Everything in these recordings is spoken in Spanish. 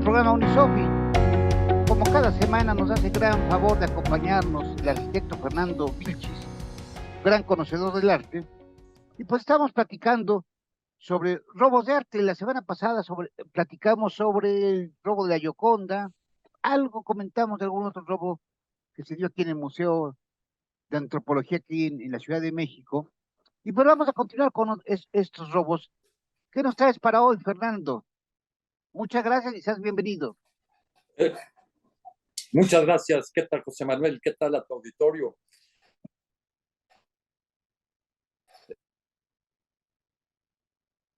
al programa Unisofi. Como cada semana nos hace gran favor de acompañarnos el arquitecto Fernando Vilchis, gran conocedor del arte, y pues estamos platicando sobre robos de arte. La semana pasada platicamos sobre el robo de la Gioconda, algo comentamos de algún otro robo que se dio aquí en el Museo de Antropología aquí en la Ciudad de México, y pues vamos a continuar con estos robos. ¿Qué nos traes para hoy, Fernando? Muchas gracias y seas bienvenido. Eh, Muchas gracias. ¿Qué tal, José Manuel? ¿Qué tal a tu auditorio?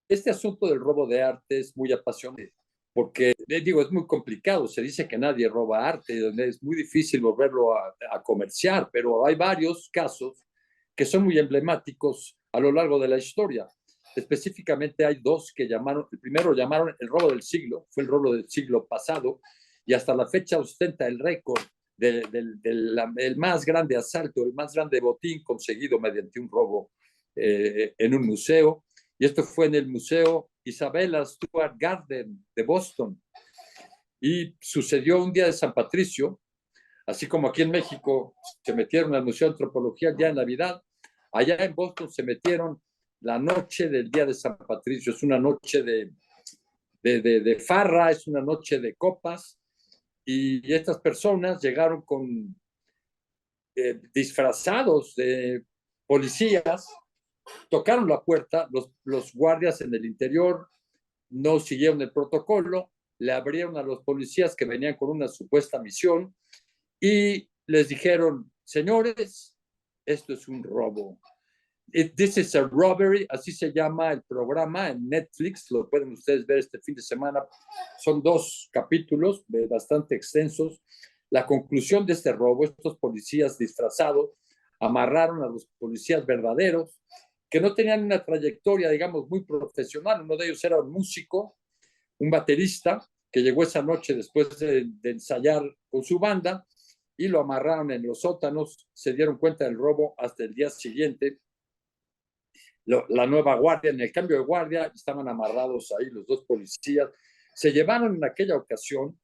Este asunto del robo de arte es muy apasionante porque, digo, es muy complicado. Se dice que nadie roba arte, es muy difícil volverlo a comerciar, pero hay varios casos que son muy emblemáticos a lo largo de la historia. Específicamente hay dos que llamaron, el primero llamaron el robo del siglo, fue el robo del siglo pasado, y hasta la fecha ostenta el récord del más grande asalto, el más grande botín conseguido mediante un robo en un museo. Y esto fue en el Museo Isabella Stewart Gardner de Boston. Y sucedió un día de San Patricio, así como aquí en México se metieron al Museo de Antropología ya en Navidad, allá en Boston se metieron la noche del día de San Patricio. Es una noche de farra, es una noche de copas, y estas personas llegaron con disfrazados de policías, tocaron la puerta, los guardias en el interior no siguieron el protocolo, le abrieron a los policías que venían con una supuesta misión y les dijeron: señores, esto es un robo. This is a robbery, así se llama el programa en Netflix, lo pueden ustedes ver este fin de semana. Son 2 capítulos bastante extensos. La conclusión de este robo: estos policías disfrazados amarraron a los policías verdaderos, que no tenían una trayectoria, digamos, muy profesional. Uno de ellos era un músico, un baterista, que llegó esa noche después de ensayar con su banda, y lo amarraron en los sótanos. Se dieron cuenta del robo hasta el día siguiente. La nueva guardia, en el cambio de guardia, estaban amarrados ahí los 2 policías. Se llevaron en aquella ocasión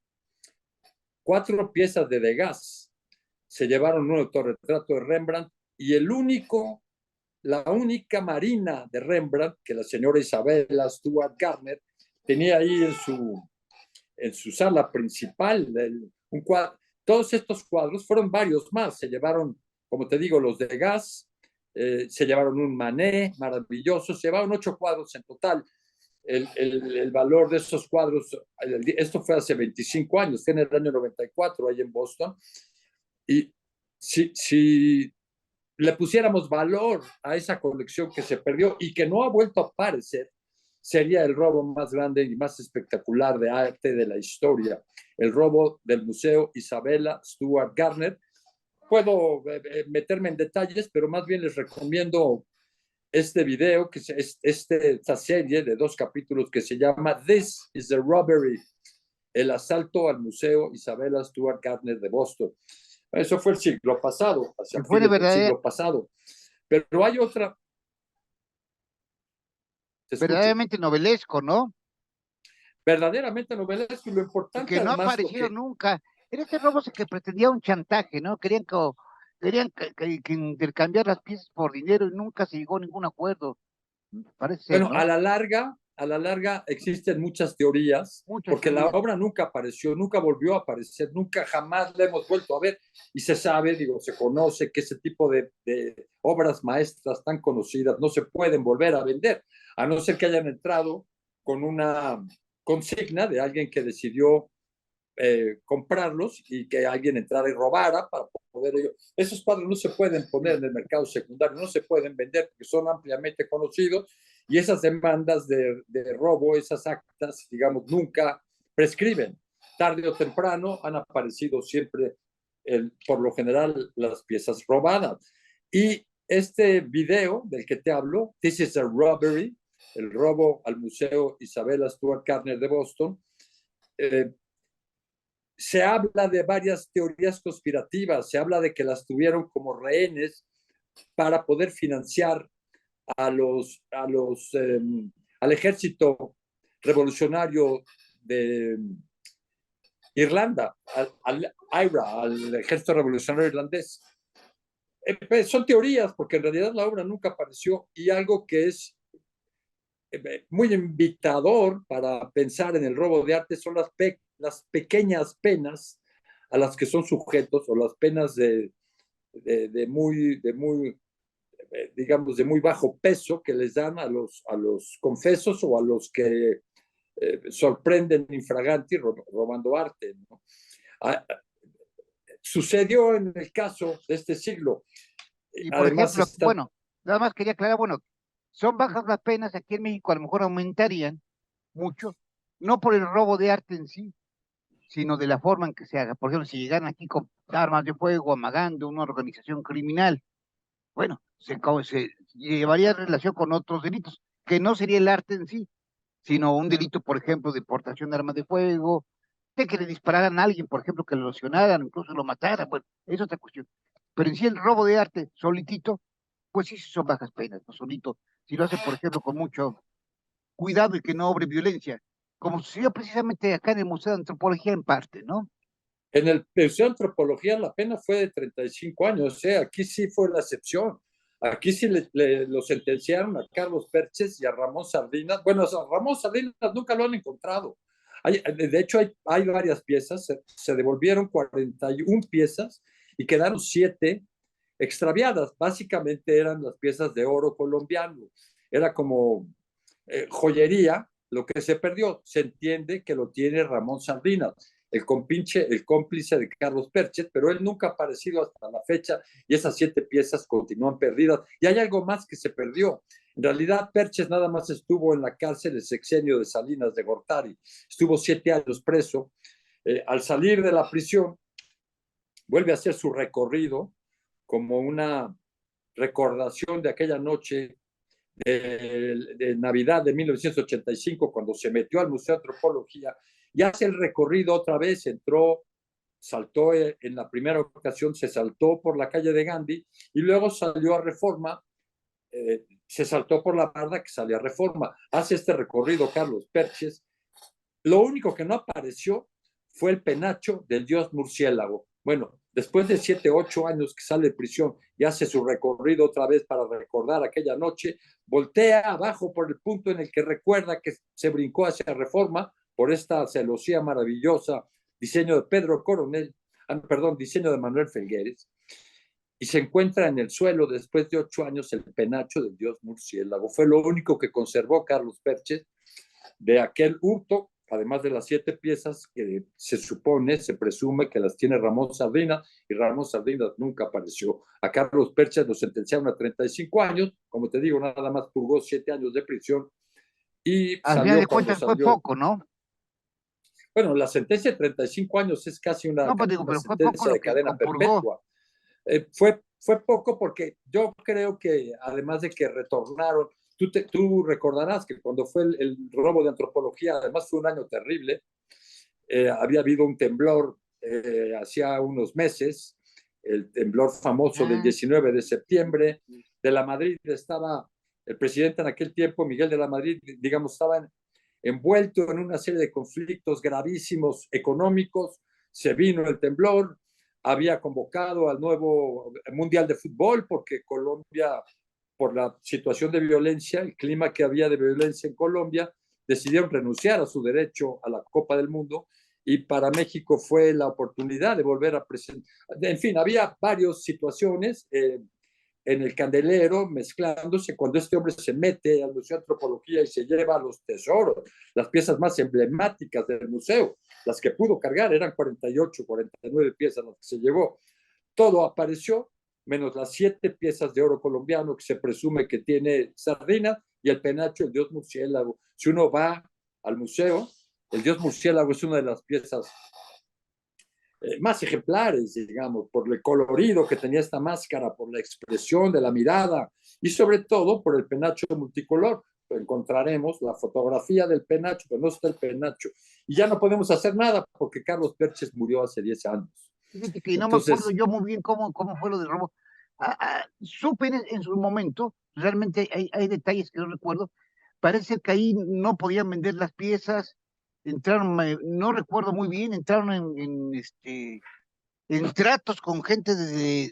4 piezas de Degas, se llevaron un autorretrato de Rembrandt y la única marina de Rembrandt que la señora Isabella Stewart Gardner tenía ahí en su sala principal. Un cuadro. Todos estos cuadros, fueron varios más, se llevaron, como te digo, los Degas, se llevaron un Manet maravilloso, se llevaron 8 cuadros en total. El valor de esos cuadros, esto fue hace 25 años, fue en el año 94, ahí en Boston, y si le pusiéramos valor a esa colección que se perdió y que no ha vuelto a aparecer, sería el robo más grande y más espectacular de arte de la historia, el robo del Museo Isabella Stewart Gardner. Puedo meterme en detalles, pero más bien les recomiendo este video, que es esta serie de 2 capítulos que se llama This is a Robbery, el asalto al Museo Isabella Stewart Gardner de Boston. Eso fue el siglo pasado, hacia Fue fines del siglo pasado. Pero hay otra. Te escucho. verdaderamente novelesco, ¿no? Verdaderamente novelesco, y lo Y importante que no ha además, aparecido nunca. En este robo se que pretendía un chantaje, ¿no? Querían que intercambiar las piezas por dinero y nunca se llegó a ningún acuerdo. Parece ser, bueno, ¿no? a la larga existen muchas teorías, Muchas porque la teorías. obra nunca apareció, nunca volvió a aparecer, nunca jamás la hemos vuelto a ver, y se sabe, digo, se conoce que ese tipo de obras maestras tan conocidas no se pueden volver a vender, a no ser que hayan entrado con una consigna de alguien que decidió comprarlos y que alguien entrara y robara para poder ellos. Esos cuadros no se pueden poner en el mercado secundario, no se pueden vender porque son ampliamente conocidos, y esas demandas de robo, esas actas, digamos, nunca prescriben. Tarde o temprano han aparecido siempre, por lo general, las piezas robadas. Y este video del que te hablo, This is a Robbery, el robo al Museo Isabella Stewart Gardner de Boston, se habla de varias teorías conspirativas, se habla de que las tuvieron como rehenes para poder financiar a al ejército revolucionario de, Irlanda, al IRA, al Ejército Revolucionario Irlandés. Pues son teorías, porque en realidad la obra nunca apareció, y algo que es muy invitador para pensar en el robo de arte son las pequeñas penas a las que son sujetos, o las penas de muy, digamos, de muy bajo peso que les dan a los confesos o a los que sorprenden infraganti robando arte, ¿no? Ah, sucedió en el caso de este siglo. Y por Además, ejemplo, bueno, nada más quería aclarar, bueno, son bajas las penas aquí en México, a lo mejor aumentarían mucho, no por el robo de arte en sí, sino de la forma en que se haga. Por ejemplo, si llegan aquí con armas de fuego, amagando una organización criminal, bueno, se llevaría en relación con otros delitos, que no sería el arte en sí, sino un delito, por ejemplo, de portación de armas de fuego, de que le dispararan a alguien, por ejemplo, que lo lesionaran, incluso lo mataran, bueno, es otra cuestión. Pero en sí el robo de arte solitito, pues sí son bajas penas, no solito. Si lo hace, por ejemplo, con mucho cuidado y que no obre violencia, como sucedió precisamente acá en el Museo de Antropología en parte, ¿no? en el Museo de Antropología la pena fue de 35 años, aquí sí fue la excepción. Aquí sí lo sentenciaron a Carlos Perches y a Ramón Sardinas. Bueno, a Ramón Sardinas nunca lo han encontrado. De hecho, hay varias piezas, se devolvieron 41 piezas y quedaron 7 extraviadas. Básicamente eran las piezas de oro colombiano. Era como joyería lo que se perdió. Se entiende que lo tiene Ramón Sardinas, el cómplice de Carlos Perchet, pero él nunca ha aparecido hasta la fecha y esas 7 piezas continúan perdidas. Y hay algo más que se perdió. En realidad, Perchet nada más estuvo en la cárcel el sexenio de Salinas de Gortari. Estuvo 7 años preso. Al salir de la prisión, vuelve a hacer su recorrido como una recordación de aquella noche de Navidad de 1985, cuando se metió al Museo de Antropología, y hace el recorrido otra vez, entró, saltó en la primera ocasión, se saltó por la calle de Gandhi, y luego salió a Reforma, se saltó por la barda que salió a Reforma. Hace este recorrido Carlos Perches. Lo único que no apareció fue el penacho del dios murciélago. Bueno, después de 7, 8 años que sale de prisión y hace su recorrido otra vez para recordar aquella noche, voltea abajo por el punto en el que recuerda que se brincó hacia Reforma por esta celosía maravillosa, diseño de Pedro Coronel, perdón, diseño de Manuel Felgueres, y se encuentra en el suelo después de 8 años el penacho del dios murciélago. Fue lo único que conservó Carlos Perches de aquel hurto, además de las 7 piezas que se supone, se presume que las tiene Ramón Sardina, y Ramón Sardina nunca apareció. A Carlos Perches lo sentenciaron a 35 años, como te digo, nada más purgó 7 años de prisión y Al final salió de cuando cuentas fue salió. poco, ¿no? Bueno, la sentencia de 35 años es casi No, pues digo, una pero fue poco sentencia lo de que cadena compurgó. perpetua. Fue poco porque yo creo que además de que retornaron, tú recordarás que cuando fue el robo de Antropología, además fue un año terrible, había habido un temblor hacía unos meses, el temblor famoso del 19 de septiembre. De la Madrid estaba el presidente en aquel tiempo, Miguel de la Madrid, digamos, estaba envuelto en una serie de conflictos gravísimos económicos. Se vino el temblor, había convocado al nuevo Mundial de Fútbol porque Colombia, por la situación de violencia, el clima que había de violencia en Colombia, decidieron renunciar a su derecho a la Copa del Mundo, y para México fue la oportunidad de volver a presentar. En fin, había varias situaciones en el candelero mezclándose cuando este hombre se mete al Museo de Antropología y se lleva los tesoros, las piezas más emblemáticas del museo, las que pudo cargar, eran 48, 49 piezas las que se llevó. Todo apareció, menos las 7 piezas de oro colombiano que se presume que tiene Sardina, y el penacho, el dios murciélago. Si uno va al museo, el dios murciélago es una de las piezas más ejemplares, digamos, por el colorido que tenía esta máscara, por la expresión de la mirada y sobre todo por el penacho multicolor. Encontraremos la fotografía del penacho, pero no está el penacho. Y ya no podemos hacer nada porque Carlos Perches murió hace 10 años. Fíjate que no me acuerdo Entonces, yo muy bien cómo fue lo del robo. Supe en su momento, realmente hay detalles que no recuerdo. Parece que ahí no podían vender las piezas, entraron, no recuerdo muy bien, entraron en tratos con gente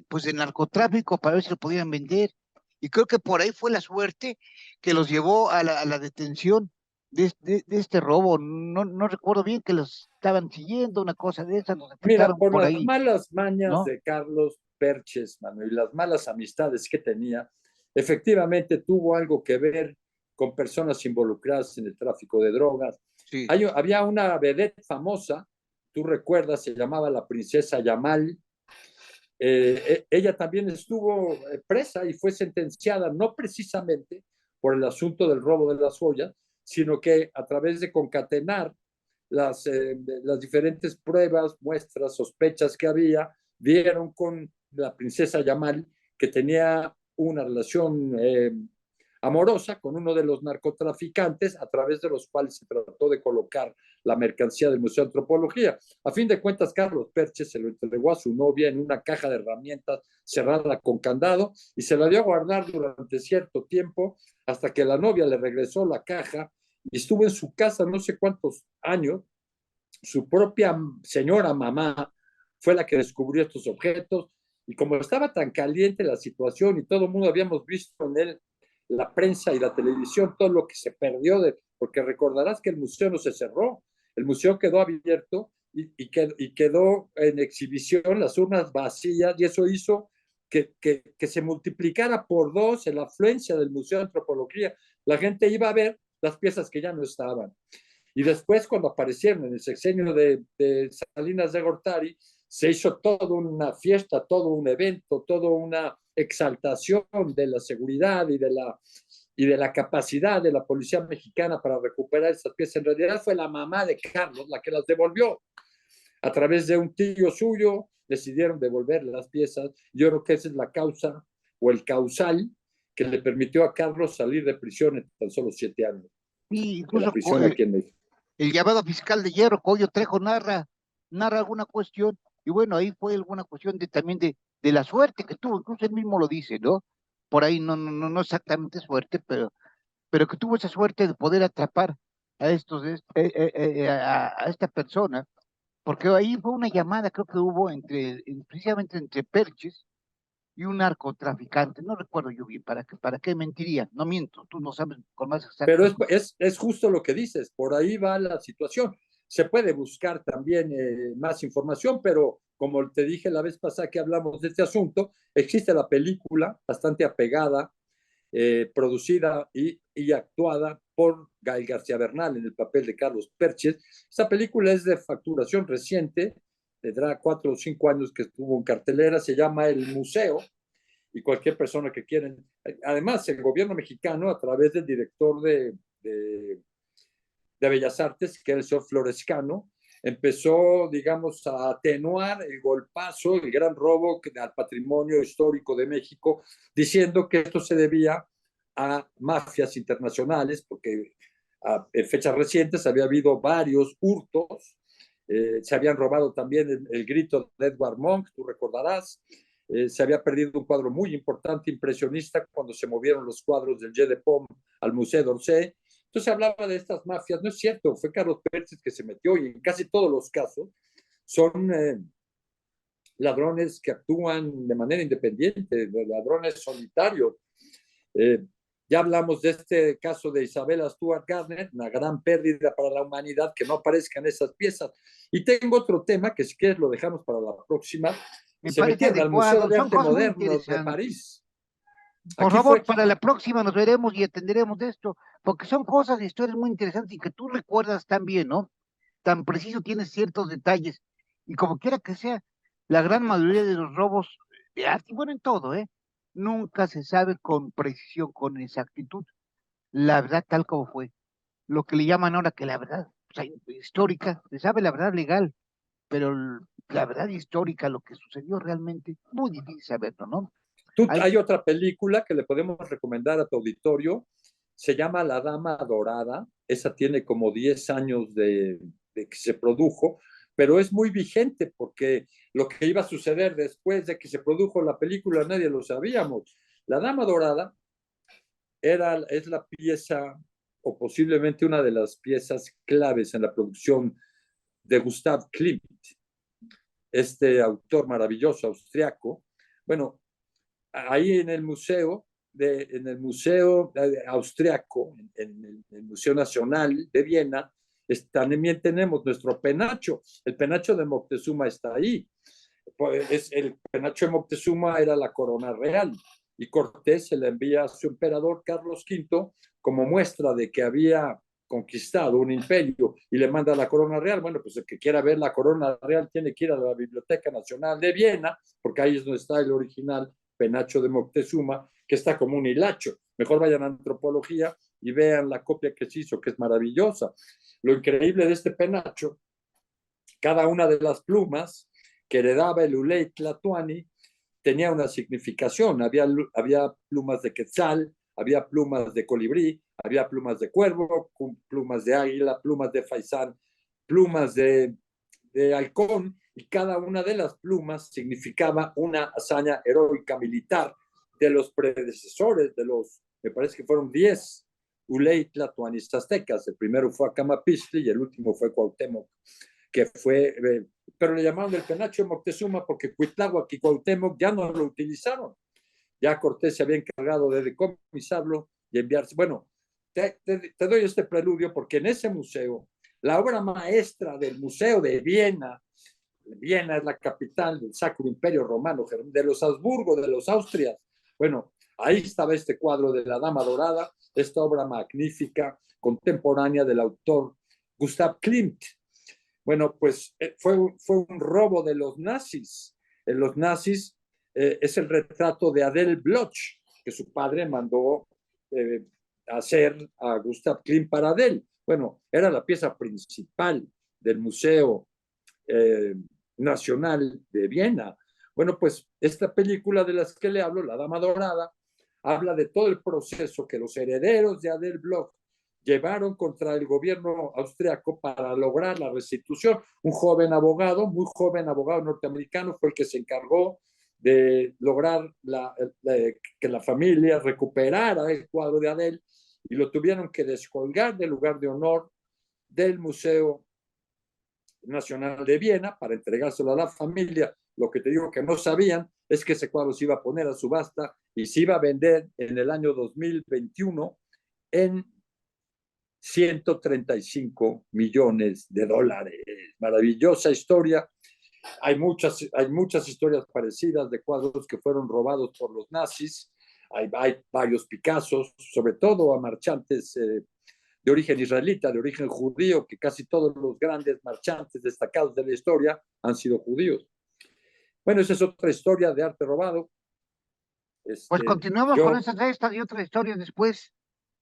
pues de narcotráfico para ver si lo podían vender. Y creo que por ahí fue la suerte que los llevó a la detención de este robo. No recuerdo bien que los estaban siguiendo, una cosa de esas, los Mira, detectaron por por las ahí, malas mañas ¿no? de Carlos Perches, Manuel, y las malas amistades que tenía, efectivamente tuvo algo que ver con personas involucradas en el tráfico de drogas. Sí. Había una vedette famosa, tú recuerdas, se llamaba la princesa Yamal. Ella también estuvo presa y fue sentenciada no precisamente por el asunto del robo de las joyas, sino que a través de concatenar las diferentes pruebas, muestras, sospechas que había, vieron con la princesa Yamal que tenía una relación amorosa con uno de los narcotraficantes a través de los cuales se trató de colocar la mercancía del Museo de Antropología. A fin de cuentas, Carlos Perches se lo entregó a su novia en una caja de herramientas cerrada con candado y se la dio a guardar durante cierto tiempo hasta que la novia le regresó la caja y estuvo en su casa no sé cuántos años. Su propia señora mamá fue la que descubrió estos objetos y como estaba tan caliente la situación y todo el mundo habíamos visto en él la prensa y la televisión, todo lo que se perdió, porque recordarás que el museo no se cerró, el museo quedó abierto y quedó en exhibición las urnas vacías y eso hizo que se multiplicara por dos la afluencia del Museo de Antropología. La gente iba a ver las piezas que ya no estaban. Y después, cuando aparecieron en el sexenio de Salinas de Gortari, se hizo toda una fiesta, todo un evento, toda una exaltación de la seguridad y de la capacidad de la policía mexicana para recuperar esas piezas. En realidad fue la mamá de Carlos la que las devolvió. A través de un tío suyo decidieron devolver las piezas. Yo creo que esa es la causa o el causal que le permitió a Carlos salir de prisión en tan solo 7 años Y de la incluso prisión aquí en México. el llamado fiscal de Hierro, Coyo Trejo, narra alguna cuestión, y bueno, ahí fue alguna cuestión también de la suerte que tuvo, incluso él mismo lo dice, ¿no? Por ahí no exactamente suerte, pero que tuvo esa suerte de poder atrapar a a esta persona, porque ahí fue una llamada, creo que hubo precisamente entre Perches y un narcotraficante, no recuerdo yo bien, para qué mentiría? No miento, tú no sabes con más Pero exactitud. es justo lo que dices, por ahí va la situación. Se puede buscar también más información, pero como te dije la vez pasada que hablamos de este asunto, existe la película bastante apegada, producida y actuada por Gael García Bernal en el papel de Carlos Perches. Esta película es de facturación reciente, tendrá 4 o 5 años que estuvo en cartelera, se llama El Museo, y cualquier persona que quiera. Además, el gobierno mexicano, a través del director de Bellas Artes, que era el señor Florescano, empezó, digamos, a atenuar el golpazo, el gran robo al patrimonio histórico de México, diciendo que esto se debía a mafias internacionales, porque en fechas recientes había habido varios hurtos, se habían robado también el grito de Edward Monk, tú recordarás, se había perdido un cuadro muy importante, impresionista, cuando se movieron los cuadros del Jeu de Paume al Musée d'Orsay. Entonces se hablaba de estas mafias, no es cierto, fue Carlos Pérez que se metió y en casi todos los casos son ladrones que actúan de manera independiente, ladrones solitarios. Eh, ya hablamos de este caso de Isabella Stuart Gardner, una gran pérdida para la humanidad que no aparezcan esas piezas. Y tengo otro tema que si quieres lo dejamos para la próxima. Me Se parece metieron al Museo adecuado, de son Arte cosas muy Moderno de interesantes. París. Por Aquí favor, fue, para la próxima nos veremos y atenderemos de esto, porque son cosas, historias muy interesantes y que tú recuerdas tan bien, ¿no? Tan preciso tienes ciertos detalles. Y como quiera que sea, la gran mayoría de los robos de arte, y bueno, en todo, ¿eh? Nunca se sabe con precisión, con exactitud, la verdad tal como fue. Lo que le llaman ahora que la verdad, o sea, histórica, se sabe la verdad legal, pero la verdad histórica, lo que sucedió realmente, muy difícil saberlo, ¿no? Hay, hay otra película que le podemos recomendar a tu auditorio, se llama La Dama Dorada, esa tiene como 10 años de que se produjo, pero es muy vigente porque lo que iba a suceder después de que se produjo la película nadie lo sabíamos. La Dama Dorada es la pieza o posiblemente una de las piezas claves en la producción de Gustav Klimt, este autor maravilloso austriaco. Bueno, ahí en el museo, austriaco, en el Museo Nacional de Viena, también tenemos nuestro penacho. El penacho de Moctezuma está ahí. Pues el penacho de Moctezuma era la corona real y Cortés se la envía a su emperador Carlos V como muestra de que había conquistado un imperio y le manda la corona real. Bueno, pues el que quiera ver la corona real tiene que ir a la Biblioteca Nacional de Viena, porque ahí es donde está el original penacho de Moctezuma, que está como un hilacho. Mejor vayan a antropología y vean la copia que se hizo, que es maravillosa. Lo increíble de este penacho, cada una de las plumas que heredaba el Uley Tlatoani tenía una significación. Había plumas de quetzal, había plumas de colibrí, había plumas de cuervo, plumas de águila, plumas de faisán, plumas de halcón, y cada una de las plumas significaba una hazaña heroica militar de los predecesores, me parece que fueron 10 Uley Tlatoanis aztecas. El primero fue Acamapixtli y el último fue Cuauhtémoc, que fue, pero le llamaron el penacho de Moctezuma porque Cuitláhuac y Cuauhtémoc ya no lo utilizaron. Ya Cortés se había encargado de decomisarlo y enviarse. Bueno, te doy este preludio porque en ese museo, la obra maestra del Museo de Viena, Viena es la capital del Sacro Imperio Romano, de los Habsburgo, de los Austrias. Bueno, ahí estaba este cuadro de la Dama Dorada, esta obra magnífica, contemporánea del autor Gustav Klimt. Bueno, pues fue un robo de los nazis. Los nazis es el retrato de Adele Bloch, que su padre mandó hacer a Gustav Klimt para Adele. Bueno, era la pieza principal del Museo Nacional de Viena. Bueno, pues esta película de las que le hablo, La Dama Dorada, habla de todo el proceso que los herederos de Adele Bloch llevaron contra el gobierno austriaco para lograr la restitución. Un joven abogado, muy joven abogado norteamericano, fue el que se encargó de lograr que la familia recuperara el cuadro de Adele y lo tuvieron que descolgar del lugar de honor del Museo Nacional de Viena para entregárselo a la familia. Lo que te digo que no sabían es que ese cuadro se iba a poner a subasta y se iba a vender en el año 2021 en 135 millones de dólares. Maravillosa historia. Hay muchas historias parecidas de cuadros que fueron robados por los nazis. Hay varios Picassos, sobre todo a marchantes de origen israelita, de origen judío, que casi todos los grandes marchantes destacados de la historia han sido judíos. Bueno, esa es otra historia de arte robado. Pues continuamos con estas y otras historias después,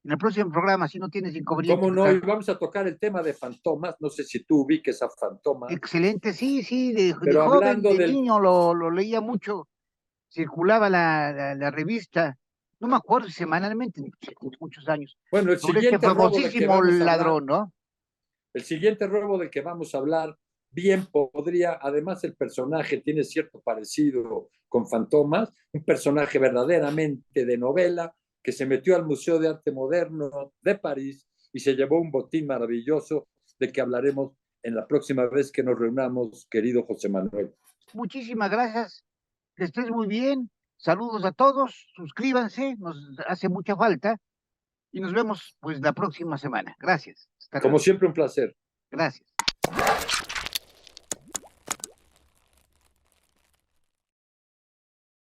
en el próximo programa, si no tienes inconveniente. ¿Cómo no? Y vamos a tocar el tema de fantomas. No sé si tú ubiques a Fantoma. Excelente, sí, de Pero joven, de niño lo leía mucho, circulaba la revista, no me acuerdo, semanalmente, muchos años. Bueno, el sobre siguiente este famosísimo ladrón, ¿no? El siguiente robo del que vamos a hablar, bien podría, además el personaje tiene cierto parecido con Fantomas, un personaje verdaderamente de novela que se metió al Museo de Arte Moderno de París y se llevó un botín maravilloso de que hablaremos en la próxima vez que nos reunamos, querido José Manuel. Muchísimas gracias, que estés muy bien, saludos a todos, suscríbanse, nos hace mucha falta y nos vemos pues la próxima semana. Gracias. Como siempre, un placer. Gracias.